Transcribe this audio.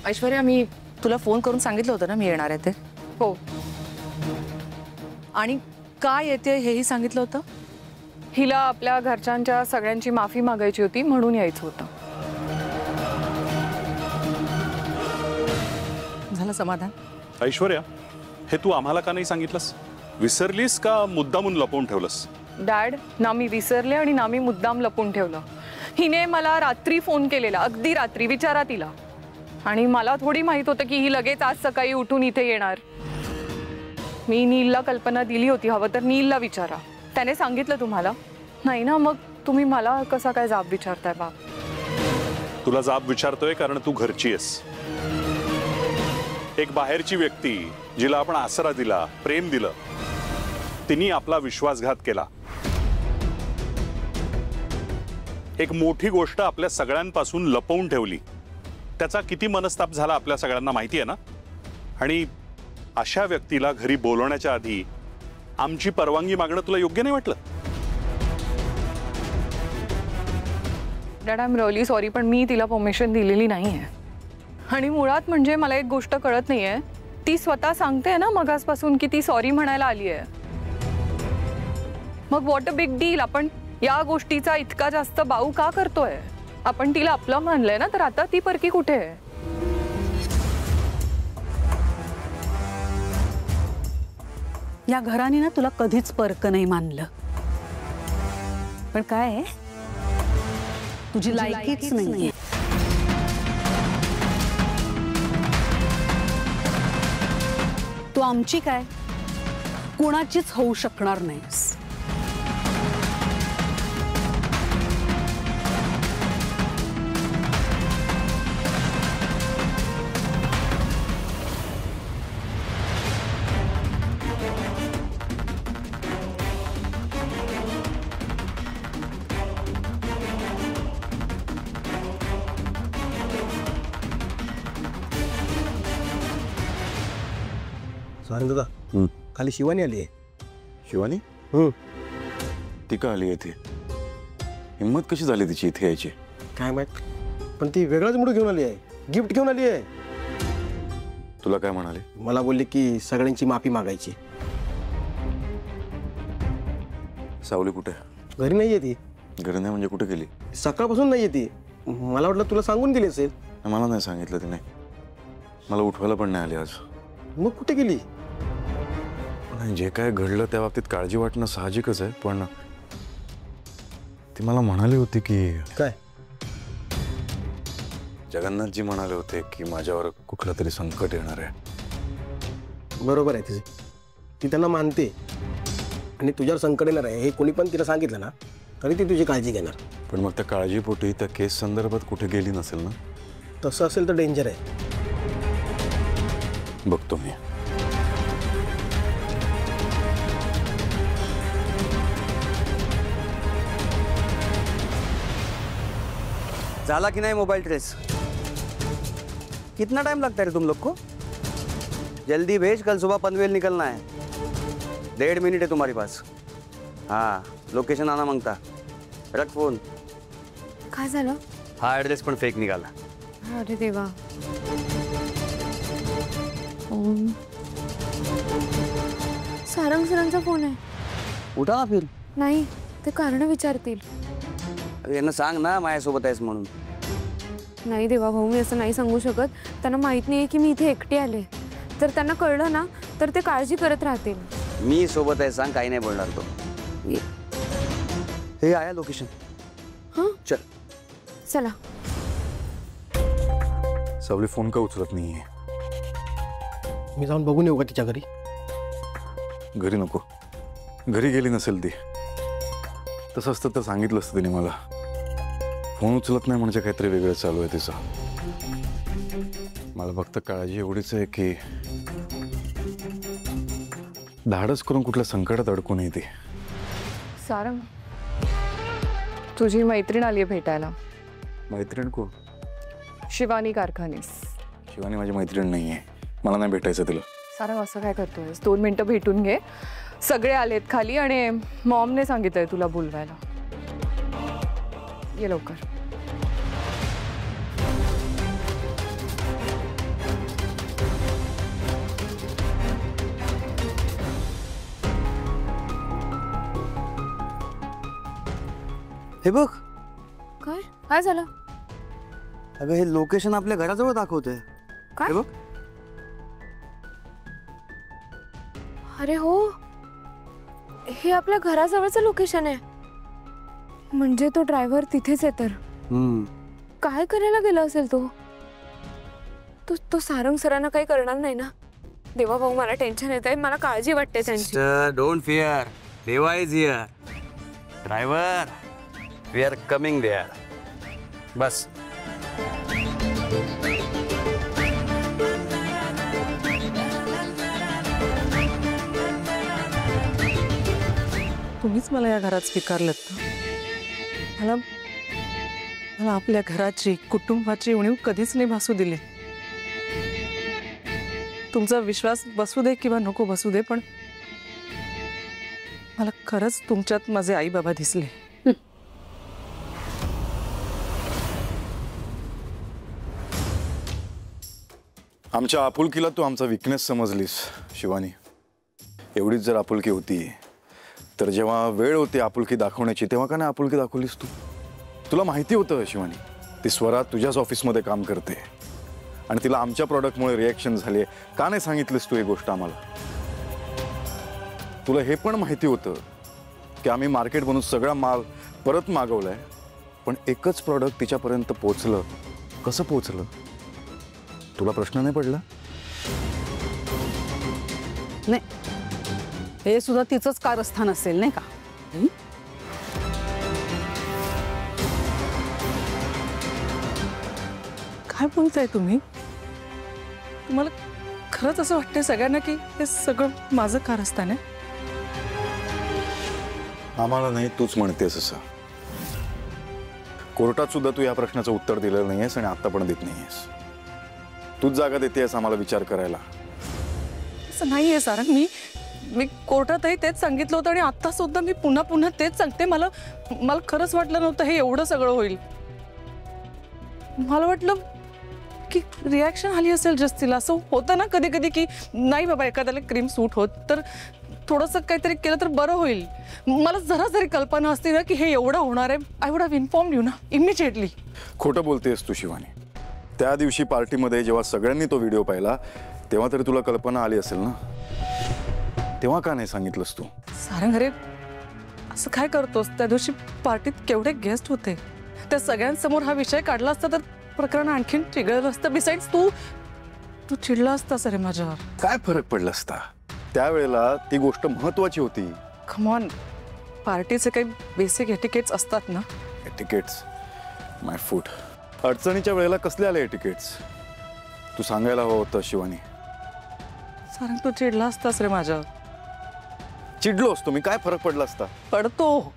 ऐश्वर्या, मी तुला फोन करून सांगितलं होतं ना मी येणार आहे ते. हो. आणि काय येते हेही सांगितलं होतं. हिला आपल्या घरच्यांच्या सगळ्यांची माफी मागायची होती म्हणून यायचं होतं. झालं समाधान? ऐश्वर्या, हे तू आम्हाला का नाही सांगितलंस? विसरलीस का मुद्दामून लपवून ठेवलंस? डॅड, ना मी विसरले आणि ना मी मुद्दाम लपून ठेवलं. हिने मला रात्री फोन केलेला, अगदी रात्री. विचारा तिला. आणि मला थोडी माहित होतं की ही लगेच आज सकाळी उठून इथे येणार. मी नीलला कल्पना दिली होती, हवं तर नीलला विचारा. त्याने सांगितलं तुम्हाला? नाही ना, मग तुम्ही मला कसा काय जाब विचारताय बाप? तुला जाब विचारतोय कारण तू घरची आहेस. एक बाहेरची व्यक्ती जिला आपण आसरा दिला, प्रेम दिलं, तिने आपला विश्वासघात केला. एक मोठी गोष्ट आपल्या सगळ्यांपासून लपवून ठेवली. त्याचा किती मनस्ताप झाला आपल्या सगळ्यांना माहिती आहे ना. आणि अशा व्यक्तीला घरी बोलवण्याच्या आधी आमची परवानगी मागणं तुला योग्य नाही वाटलं? Dad, I am really sorry, पण मी तिला परमिशन दिलेली नाहीये. आणि मुळात म्हणजे मला एक गोष्ट कळत नाहीये, ती स्वतः सांगते ना मगासपासून की ती सॉरी म्हणायला आली आहे. मग व्हॉट अ बिग डील? आपण या गोष्टीचा इतका जास्त बाऊ का करतोय? आपण तिला आपलं मानलंय ना, तर आता ती परकी कुठे आहे? या घराने ना तुला कधीच परक नाही मानलं. पण काय आहे, तुझी लायकीच नाहीये. तू आमची काय कुणाचीच होऊ शकणार नाहीस. सारंग दादा, खाली शिवानी आली आहे. शिवानी? ती का आली इथे? हिम्मत कशी झाली तिची इथे यायची? काय माहित, पण ती वेगळाच मूड घेऊन आली आहे. गिफ्ट घेऊन आली आहे. तुला काय म्हणाले? मला बोलले की सगळ्यांची माफी मागायची. सावली कुठे? घरी नाही आहे ती. घरी नाही म्हणजे कुठे गेली? सकाळपासून नाही आहे ती. मला वाटलं तुला सांगून गेली असेल. मला नाही सांगितलं तिने. मला उठवायला पण नाही आली आज. मग कुठे गेली? जे काय घडलं त्या बाबतीत काळजी वाटणं साहजिकच आहे, पण ती मला म्हणाली होती की काय? जगन्नाथजी म्हणाले होते की माझ्यावर कुठलं तरी संकट येणार आहे. बरोबर आहे तिचे. ती त्यांना मानते आणि तुझ्यावर संकट येणार आहे हे कोणी पण तिला सांगितलं ना तरी ती तुझी काळजी घेणार. पण मग त्या काळजीपोटी त्या केस संदर्भात कुठे गेली नसेल ना? तसं असेल तर डेंजर आहे. बघतो मी. जाला कि नहीं मोबाइल ट्रेस? कितना टाइम लगता है तुम लोग को? जल्दी भेज, कल सुबह पनवेल निकलना है. 1.5 मिनट है तुम्हारे पास. हाँ, लोकेशन आना मांगता. रख फोन. काय झालं? हा ॲड्रेस पण फेक निघाला. अरे देवा. सारंग सरांचा फोन आहे. उठा ना फिर. नाही, ते कारण विचारतील. यांना सांग ना माझ्यासोबत आहेस म्हणून. नाही देवा भाऊ, मी असं नाही सांगू शकत. त्यांना माहित नाहीये की मी इथे एकटी आले. जर त्यांना कळलं ना तर ते काळजी करत राहतील. मी सोबत आहे सांग, काही नाही बोलणार तो. हे आया लोकेशन. हां चल चला. सावली फोन का उचलत नाहीये? मी जाऊन बघून येऊ का तिच्या घरी? घरी नको. घरी गेली नसेल ती. तसं असतं तर सांगितलं असतं तिने मला. फोन उचलत नाही म्हणजे काहीतरी वेगळं चालू आहे तिचं. मला फक्त काळजी एवढीच आहे की धाडस करून कुठल्या संकटात अडकून येते. सारंग, तुझी मैत्रीण आली आहे भेटायला. मैत्रीण को? शिवानी कारखानीस. शिवानी माझी मैत्रीण नाही आहे. मला नाही भेटायचं तिला. सारंग, असं काय करतोयस? 2 मिनिटं भेटून घे. सगळे आलेत खाली आणि मॉमने सांगितलंय तुला बोलवायला. ये लवकर. हे बघ, काय काय झालं? अगं हे लोकेशन आपल्या घराजवळ दाखवतंय. काय? हे बघ. अरे हो, हे आपल्या घराजवळचं लोकेशन आहे. म्हणजे तो ड्रायव्हर तिथेच आहे. तर काय करायला गेला असेल तो? तो सारंग सरांना काही करणार नाही ना? देवा भाऊ, मला टेन्शन येत आहे, मला काळजी वाटते त्यांची. डोंट फिअर, देवा is here. Driver, we are coming there. बस. तुम्हीच मला या घरात स्वीकारलं. मला आपल्या घराची, कुटुंबाची उणीव कधीच नाही भासू दिली. तुमचा विश्वास बसू दे किंवा नको बसू दे, पण मला खरंच तुमच्यात माझे आई बाबा दिसले. आमच्या आपुलकीला तू आमचा विकनेस समजलीस शिवानी. एवढीच जर आपुलकी होती तर जेव्हा वेळ होती आपुलकी दाखवण्याची तेव्हा का नाही आपुलकी दाखवलीस तू? तुला माहिती होतं शिवानी, ती स्वरा तुझ्याच ऑफिसमध्ये काम करते आणि तिला आमच्या प्रॉडक्टमुळे रिॲक्शन झाले. का नाही सांगितलीस तू ही गोष्ट आम्हाला? तुला हे पण माहिती होतं की आम्ही मार्केट बनवून सगळा माल परत मागवलाय, पण एकच प्रॉडक्ट तिच्यापर्यंत पोहोचलं. कसं पोहोचलं? तुला प्रश्न नाही पडला? नाही, हे सुद्धा तिचंच कारस्थान असेल नाही का? काय बोलताय तुम्ही? तुम्हाला खरंच असं वाटतंय सगळ्यांना की हे सगळं माझं कारस्थान आहे? आम्हाला नाही, तूच म्हणतेस असं. कोर्टात सुद्धा तू या प्रश्नाचं उत्तर दिलेलं नाहीयेस आणि आता पण देत नाहीयेस. तूच जागा देतेस आम्हाला विचार करायला. असं नाहीये सारंग. मी कोर्टातही तेच सांगितलं होतं आणि आता सुद्धा मी पुन्हा पुन्हा तेच सांगते. मला खरंच वाटलं नव्हतं हे एवढं सगळं होईल. मला वाटलं की रिॲक्शन आली असेल जस्तीला. असं होतं ना कधी कधी की नाही बाबा एखाद्याला क्रीम सूट होत तर थोडंसं काहीतरी केलं तर बरं होईल. मला जरा जरी कल्पना असती ना की हे एवढं होणार आहे, I would have informed you ना इमिजिएटली. खोटं बोलतेस तू शिवानी. त्या दिवशी पार्टीमध्ये जेव्हा सगळ्यांनी तो व्हिडिओ पाहिला तेव्हा तरी तुला कल्पना आली असेल ना? तेव्हा का नाही सांगितलंस तू? सारंग अरे असं काय करतोस? त्या दिवशी पार्टीत केवढे गेस्ट होते. त्या सगळ्यांसमोर हा विषय काढला असता तर प्रकरण आणखीन चिघळलं असतं. बिसाइड्स तू चिडला असतास अरे माझ्यावर. काय फरक पडला असता? त्यावेळेला ती गोष्ट महत्वाची होती. कम ऑन, पार्टीचे काही बेसिक एटिकेट्स असतात ना. एटिकेट्स माय फूट. अडचणीच्या वेळेला कसले आले एटिकेट्स? तू सांगायला हवं होतं शिवानी. सारंग तू चिडला असतास रे माझ्यावर. चिडलो असतो मी, काय फरक पडला असता? पडतो